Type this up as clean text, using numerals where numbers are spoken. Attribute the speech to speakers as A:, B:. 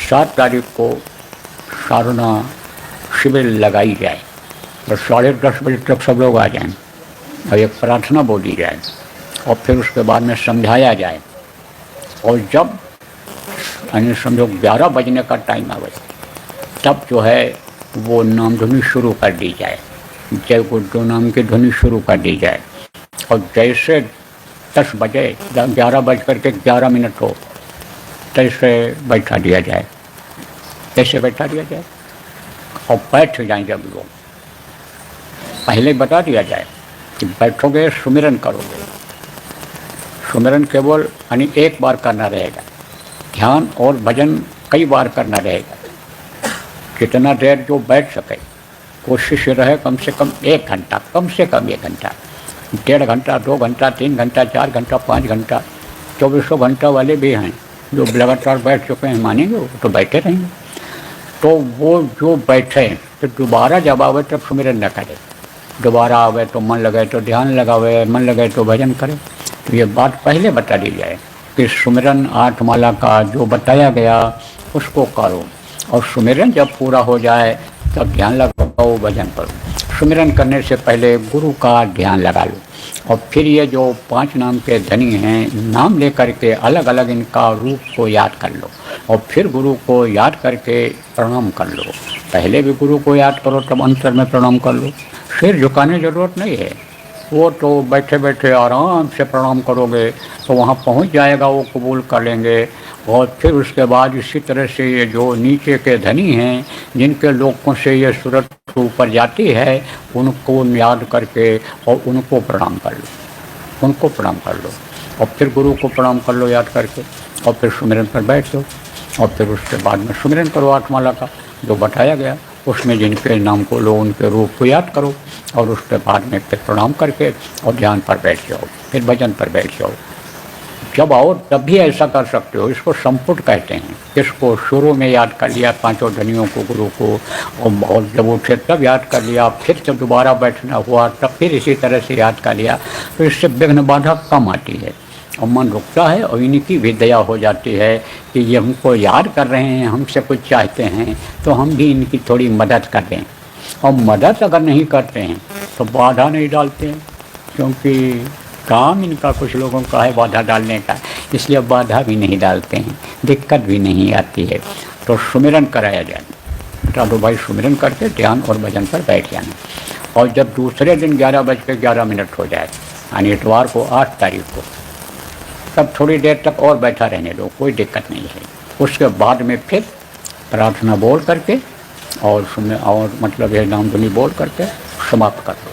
A: 7 तारीख को साधना शिविर लगाई जाए और 10:30 बजे तक सब लोग आ जाएं और एक प्रार्थना बोली जाए और फिर उसके बाद में समझाया जाए। और जब यानी समझो 11 बजने का टाइम आवे तब जो है वो नाम ध्वनि शुरू कर दी जाए, जय गुरुदेव नाम की ध्वनि शुरू कर दी जाए। और जैसे 10 बजे 11:11 हो तैसे बैठा दिया जाए, कैसे बैठा दिया जाए और बैठ जाएं। जब लोग पहले बता दिया जाए कि बैठोगे सुमिरन करोगे। सुमिरन केवल यानी एक बार करना रहेगा, ध्यान और भजन कई बार करना रहेगा। कितना देर जो बैठ सके, कोशिश रहे कम से कम 1 घंटा, कम से कम 1 घंटा, 1.5 घंटा, 2 घंटा, 3 घंटा, 4 घंटा, 5 घंटा, 2400 घंटा वाले भी हैं जो लगातार बैठ चुके हैं, मानेंगे वो तो बैठे रहेंगे। तो वो जो बैठे तो दोबारा जब आवे तब सुमिरन न करे, दोबारा आवे तो मन लगे तो ध्यान लगावे, मन लगे तो भजन करे। तो ये बात पहले बता दी जाए कि सुमिरन 8 माला का जो बताया गया उसको करो और सुमिरन जब पूरा हो जाए तब ध्यान लगाओ, भजन करो। सुमिरन करने से पहले गुरु का ध्यान लगा लो और फिर ये जो 5 नाम के धनी हैं, नाम लेकर के अलग अलग इनका रूप को याद कर लो और फिर गुरु को याद करके प्रणाम कर लो। पहले भी गुरु को याद करो तब अंतर में प्रणाम कर लो, सिर झुकाने ज़रूरत नहीं है। वो तो बैठे बैठे आराम से प्रणाम करोगे तो वहाँ पहुँच जाएगा, वो कबूल कर लेंगे। और फिर उसके बाद इसी तरह से ये जो नीचे के धनी हैं, जिनके लोगों से ये सूरत ऊपर जाती है, उनको याद करके और उनको प्रणाम कर लो, उनको प्रणाम कर लो और फिर गुरु को प्रणाम कर लो याद करके और फिर सुमिरन पर बैठ जाओ। और फिर उसके बाद में सुमिरन करो 8 माला का जो बताया गया, उसमें जिनके नाम को लो उनके रूप को याद करो और उसके बाद में फिर प्रणाम करके और ध्यान पर बैठ जाओ, फिर भजन पर बैठ जाओ। जब आओ तब भी ऐसा कर सकते हो, इसको संपुट कहते हैं। इसको शुरू में याद कर लिया 5 धनियों को, गुरु को, और जब उठे तब याद कर लिया, फिर जब दोबारा बैठना हुआ तब फिर इसी तरह से याद कर लिया, तो इससे विघ्न बाधा कम आती है और मन रुकता है और इनकी भी दया हो जाती है कि ये हमको याद कर रहे हैं, हमसे कुछ चाहते हैं तो हम भी इनकी थोड़ी मदद कर दें। और मदद अगर नहीं करते हैं तो बाधा नहीं डालते हैं, क्योंकि काम इनका कुछ लोगों का है बाधा डालने का, इसलिए बाधा भी नहीं डालते हैं, दिक्कत भी नहीं आती है। तो सुमिरन कराया जाए, तो भाई सुमिरन करके ध्यान और भजन पर बैठ जाना। और जब दूसरे दिन 11:11 हो जाए यानी इतवार को 8 तारीख को, तब थोड़ी देर तक और बैठा रहने दो, कोई दिक्कत नहीं है। उसके बाद में फिर प्रार्थना बोल करके और मतलब ये नाम ध्वनि बोल करके समाप्त कर दो।